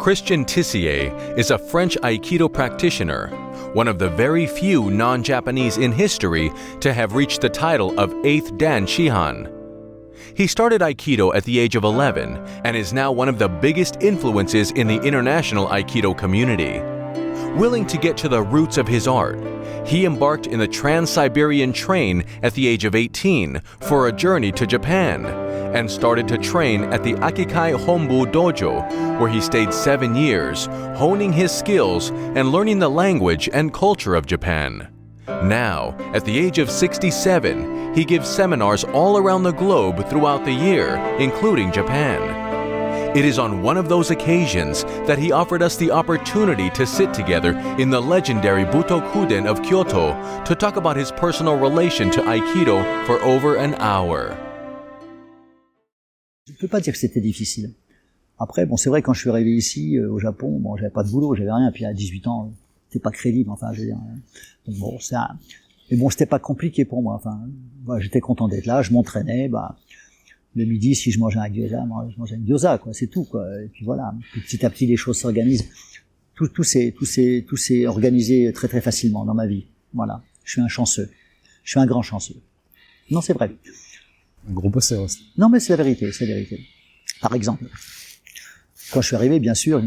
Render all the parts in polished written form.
Christian Tissier is a French Aikido practitioner, one of the very few non-Japanese in history to have reached the title of 8th Dan Shihan. He started Aikido at the age of 11 and is now one of the biggest influences in the international Aikido community. Willing to get to the roots of his art, he embarked in the Trans-Siberian train at the age of 18 for a journey to Japan, and started to train at the Akikai Hombu Dojo, where he stayed 7 years, honing his skills and learning the language and culture of Japan. Now, at the age of 67, he gives seminars all around the globe throughout the year, including Japan. It is on one of those occasions that he offered us the opportunity to sit together in the legendary Butokuden of Kyoto to talk about his personal relation to Aikido for over an hour. Je ne peux pas dire que c'était difficile. Après, bon, c'est vrai, quand je suis arrivé ici, au Japon, bon, j'avais pas de boulot, j'avais rien, puis à 18 ans, c'était pas crédible, enfin, je veux dire. Donc bon, mais bon, c'était pas compliqué pour moi, enfin, voilà, j'étais content d'être là, je m'entraînais, le midi, si je mangeais un gyoza, je mangeais un gyoza, quoi, c'est tout, quoi. Et puis voilà. Puis petit à petit, les choses s'organisent. Tout s'est organisé très très facilement dans ma vie. Voilà. Je suis un chanceux. Je suis un grand chanceux. Non, c'est vrai. Un gros bosseur aussi. Non, mais c'est la vérité, c'est la vérité. Par exemple, quand je suis arrivé, bien sûr,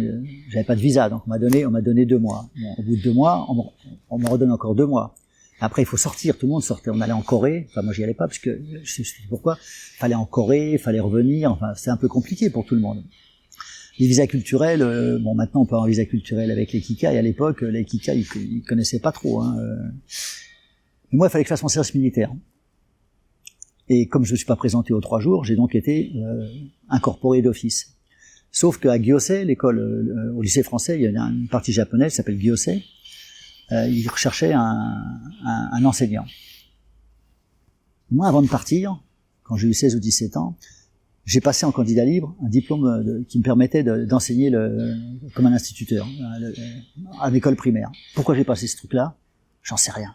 j'avais pas de visa, donc on m'a donné 2 mois. Bon, au bout de 2 mois, on me redonne encore 2 mois. Après, il faut sortir, tout le monde sortait. On allait en Corée, enfin moi j'y allais pas parce que je sais pourquoi. Fallait en Corée, fallait revenir, enfin c'est un peu compliqué pour tout le monde. Les visas culturels, bon maintenant on peut avoir un visa culturel avec les Kikai, à l'époque les Kikai ils connaissaient pas trop. Mais moi il fallait que je fasse mon service militaire. Et comme je ne suis pas présenté aux 3 jours, j'ai donc été incorporé d'office. Sauf qu'à Gyosei, l'école, au lycée français, il y a une partie japonaise qui s'appelle Gyosei. Ils recherchaient un enseignant. Moi, avant de partir, quand j'ai eu 16 ou 17 ans, j'ai passé en candidat libre un diplôme qui me permettait d'enseigner comme un instituteur à l'école primaire. Pourquoi j'ai passé ce truc-là? J'en sais rien.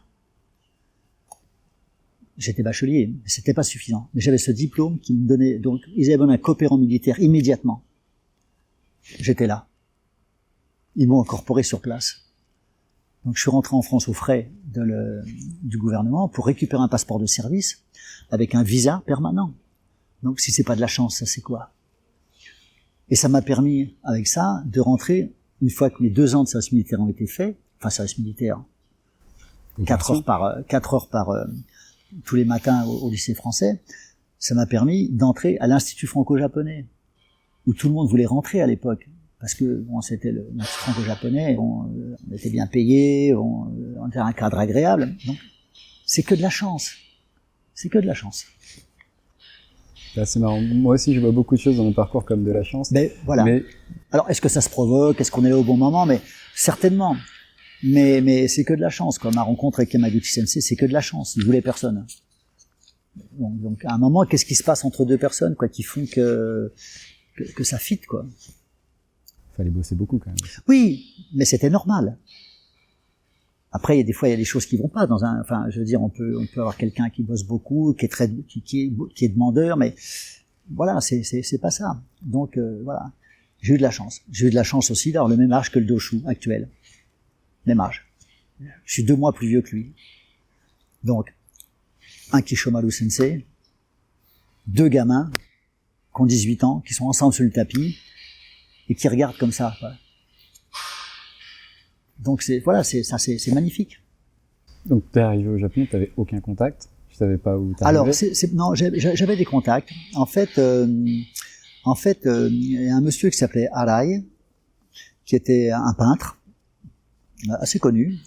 J'étais bachelier, mais c'était pas suffisant. Mais j'avais ce diplôme qui me donnait, donc ils avaient besoin d'un coopérant militaire immédiatement. J'étais là. Ils m'ont incorporé sur place. Donc je suis rentré en France aux frais du gouvernement pour récupérer un passeport de service avec un visa permanent. Donc si c'est pas de la chance, ça c'est quoi? Et ça m'a permis, avec ça, de rentrer, une fois que mes 2 ans de service militaire ont été faits, enfin service militaire, 4 heures par tous les matins au lycée français, ça m'a permis d'entrer à l'Institut franco-japonais, où tout le monde voulait rentrer à l'époque. Parce que bon, c'était le franco-japonais, on était bien payé, on était un cadre agréable. Donc, c'est que de la chance. C'est que de la chance. C'est marrant. Moi aussi, je vois beaucoup de choses dans mon parcours comme de la chance. Mais voilà. Alors, est-ce que ça se provoque? Est-ce qu'on est là au bon moment? Mais certainement. Mais c'est que de la chance, quoi. Ma rencontre avec Yamaguchi Sensei, c'est que de la chance. Il voulait personne. Donc, à un moment, qu'est-ce qui se passe entre 2 personnes, quoi, qui font que ça fit, quoi. Fallait bosser beaucoup quand même. Oui, mais c'était normal. Après, des fois, il y a des choses qui vont pas enfin, je veux dire, on peut avoir quelqu'un qui bosse beaucoup, qui est demandeur, mais voilà, c'est pas ça. Donc, voilà. J'ai eu de la chance. J'ai eu de la chance aussi d'avoir le même âge que le Doshu actuel. Même âge. Je suis 2 mois plus vieux que lui. Donc, un Kishomaru Sensei, 2 gamins, qui ont 18 ans, qui sont ensemble sur le tapis, et qui regardent comme ça. Voilà. Donc c'est magnifique. Donc t'es arrivé au Japon, t'avais aucun contact, tu savais pas où t'arrivais. Alors non, j'avais des contacts. En fait, il y a un monsieur qui s'appelait Arai, qui était un peintre assez connu,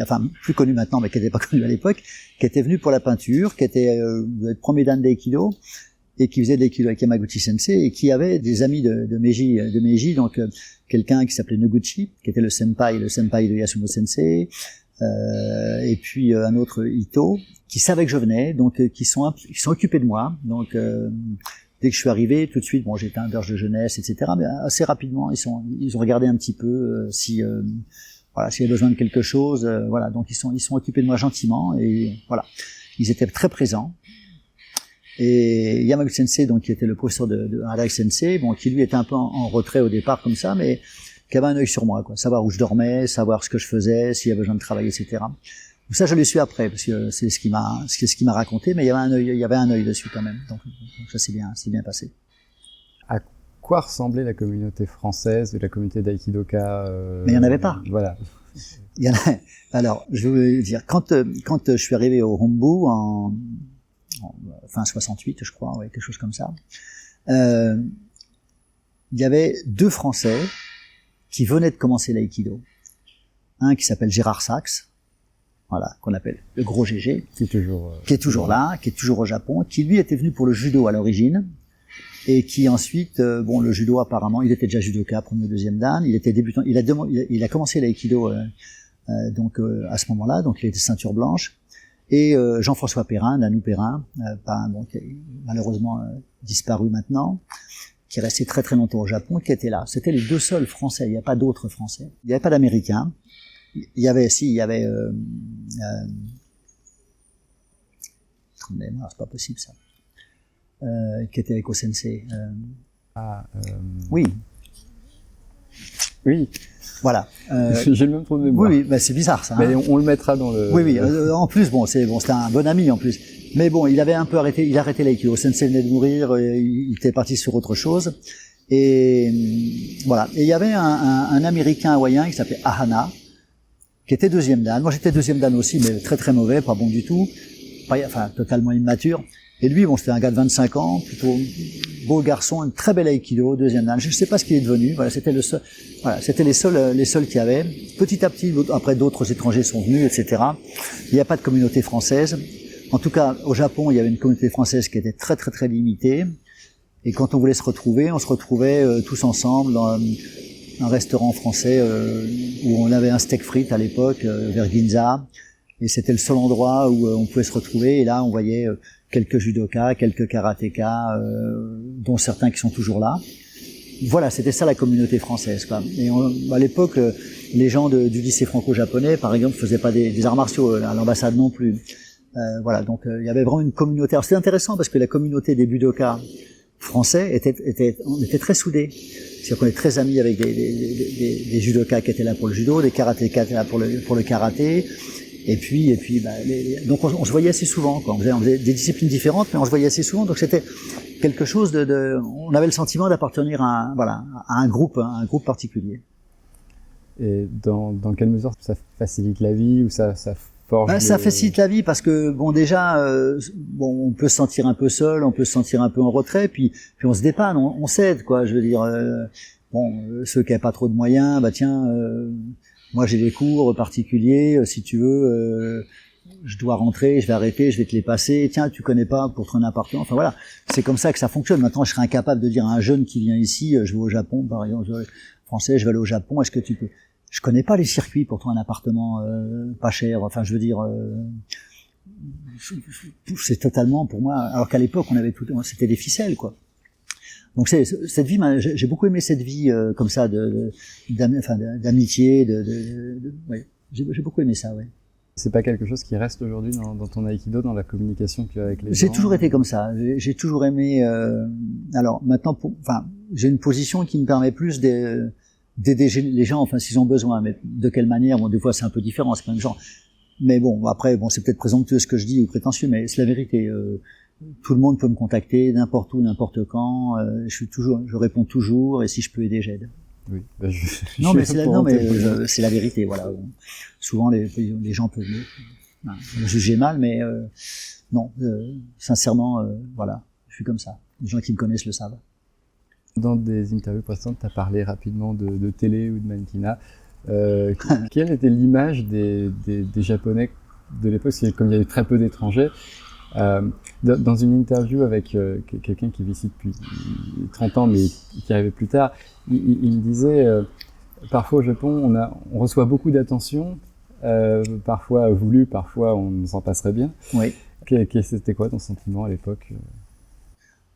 enfin plus connu maintenant, mais qui n'était pas connu à l'époque, qui était venu pour la peinture, qui était le premier dan d'Aikido, et qui faisait de l'Aikido avec Yamaguchi Sensei, et qui avait des amis de Meiji, donc quelqu'un qui s'appelait Noguchi, qui était le senpai de Yasuno Sensei, et puis un autre Ito, qui savait que je venais, donc qui sont occupés de moi. Donc dès que je suis arrivé, tout de suite, bon, j'étais un berge de jeunesse, etc. Mais assez rapidement, ils ont regardé un petit peu s'il y avait besoin de quelque chose, voilà. Donc ils sont occupés de moi gentiment, et voilà, ils étaient très présents. Et Yamaguchi Sensei, donc qui était le professeur de Arai Sensei, bon, qui lui était un peu en retrait au départ comme ça, mais qui avait un œil sur moi, quoi. Savoir où je dormais, savoir ce que je faisais, s'il y avait besoin de travailler, etc. Donc ça, je l'ai su après, parce que c'est ce qui m'a raconté, mais il y avait un œil dessus quand même. Donc ça c'est bien passé. À quoi ressemblait la communauté française de la communauté d'Aikidoka Mais il n'y en avait pas. Voilà. Alors, je veux dire, quand je suis arrivé au Hombu en fin 68, je crois, ouais, quelque chose comme ça, il y avait 2 Français qui venaient de commencer l'aïkido. Un qui s'appelle Gérard Sachs, voilà, qu'on appelle le gros GG, qui est toujours là, qui est toujours au Japon, qui lui était venu pour le judo à l'origine, et qui ensuite, le judo apparemment, il était déjà judoka, premier, deuxième dan, il était débutant, il a commencé l'aïkido à ce moment-là, donc il était ceinture blanche, et Jean-François Perrin, Nanou Perrin, qui est malheureusement disparu maintenant, qui est resté très très longtemps au Japon, qui était là. C'était les 2 seuls Français, il n'y a pas d'autres Français. Il n'y avait pas d'Américains. Il y avait c'est pas possible ça. Qui était avec Sensei. Oui. Oui. Voilà. J'ai le même trou de mémoire. Oui, c'est bizarre ça. Mais on le mettra dans le. Oui. En plus, c'était un bon ami en plus. Mais bon, il avait un peu arrêté. Il a arrêté l'aïkido. Sensei venait de mourir. Il était parti sur autre chose. Et voilà. Et il y avait un Américain hawaïen qui s'appelait Ahana, qui était deuxième dan. Moi, j'étais deuxième dan aussi, mais très très mauvais, pas bon du tout, totalement immature. Et lui, c'était un gars de 25 ans, plutôt beau garçon, un très bel aïkido, deuxième dan. Je ne sais pas ce qu'il est devenu. Voilà, c'était le seul. Voilà, c'était les seuls qu'il y avait. Petit à petit, après d'autres étrangers sont venus, etc. Il n'y a pas de communauté française. En tout cas, au Japon, il y avait une communauté française qui était très très très limitée. Et quand on voulait se retrouver, on se retrouvait tous ensemble dans un restaurant français où on avait un steak frites à l'époque, vers Ginza. Et c'était le seul endroit où on pouvait se retrouver. Et là, on voyait quelques judokas, quelques karatékas, dont certains qui sont toujours là. Voilà, c'était ça la communauté française, quoi. Et à l'époque, les gens du lycée franco-japonais, par exemple, faisaient pas des arts martiaux à l'ambassade non plus. Voilà, donc il y avait vraiment une communauté. Alors c'était intéressant parce que la communauté des budokas français on était très soudés. C'est-à-dire qu'on est très amis avec des judokas qui étaient là pour le judo, des karatékas qui étaient là pour le karaté. Et puis, donc on se voyait assez souvent, quoi. On faisait des disciplines différentes, mais on se voyait assez souvent. Donc c'était quelque chose on avait le sentiment d'appartenir à un groupe particulier. Et dans quelle mesure ça facilite la vie ou ça forge ça facilite la vie parce que déjà on peut se sentir un peu seul, on peut se sentir un peu en retrait, puis on se dépanne, on s'aide, quoi. Je veux dire, ceux qui n'avaient pas trop de moyens, moi j'ai des cours particuliers, si tu veux, je dois rentrer, je vais arrêter, je vais te les passer. Tiens, tu connais pas pour trouver un appartement. Enfin voilà, c'est comme ça que ça fonctionne. Maintenant, je serais incapable de dire à un jeune qui vient ici, je vais au Japon, par exemple, français, je vais aller au Japon. Est-ce que tu peux? Je connais pas les circuits pour trouver un appartement pas cher. Enfin, je veux dire, c'est totalement pour moi. Alors qu'à l'époque, on avait c'était des ficelles, quoi. Donc cette vie, j'ai beaucoup aimé cette vie comme ça d'amitié, ouais. J'ai beaucoup aimé ça, ouais. C'est pas quelque chose qui reste aujourd'hui dans ton aïkido, dans la communication que tu as avec les gens? J'ai toujours été comme ça. J'ai toujours aimé. Alors maintenant, j'ai une position qui me permet plus d'aider les gens, s'ils ont besoin. Mais de quelle manière? Bon, des fois c'est un peu différent, c'est pas le même genre. Mais bon, après, c'est peut-être présomptueux ce que je dis ou prétentieux, mais c'est la vérité. Tout le monde peut me contacter n'importe où, n'importe quand. Je réponds toujours, et si je peux aider, j'aide. Oui. C'est la vérité, voilà. Souvent, les gens peuvent me juger mal, mais non, sincèrement, voilà, je suis comme ça. Les gens qui me connaissent le savent. Dans des interviews précédentes, tu as parlé rapidement de télé ou de mannequinat. Quelle était l'image des Japonais de l'époque? Parce que comme il y a eu très peu d'étrangers, dans une interview avec quelqu'un qui vit ici depuis 30 ans, mais qui arrivait plus tard, il me disait, parfois au Japon, on reçoit beaucoup d'attention, parfois voulu, parfois on s'en passerait bien. Oui. C'était quoi ton sentiment à l'époque?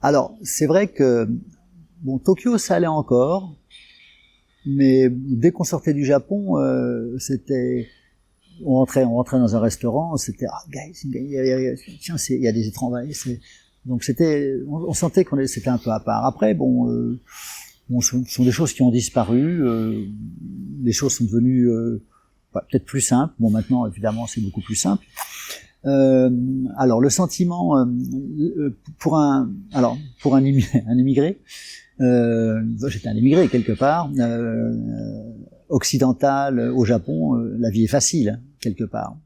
Alors, c'est vrai que, Tokyo, ça allait encore, mais dès qu'on sortait du Japon, on rentrait dans un restaurant, c'était guys, tiens, il y a des étrangers, donc on sentait c'était un peu à part. Après Bon, ce sont des choses qui ont disparu. Les choses sont devenues peut-être plus simples. Bon, maintenant, évidemment, c'est beaucoup plus simple. Alors, le sentiment pour un immigré, j'étais un immigré quelque part, occidental au Japon, la vie est facile quelque part.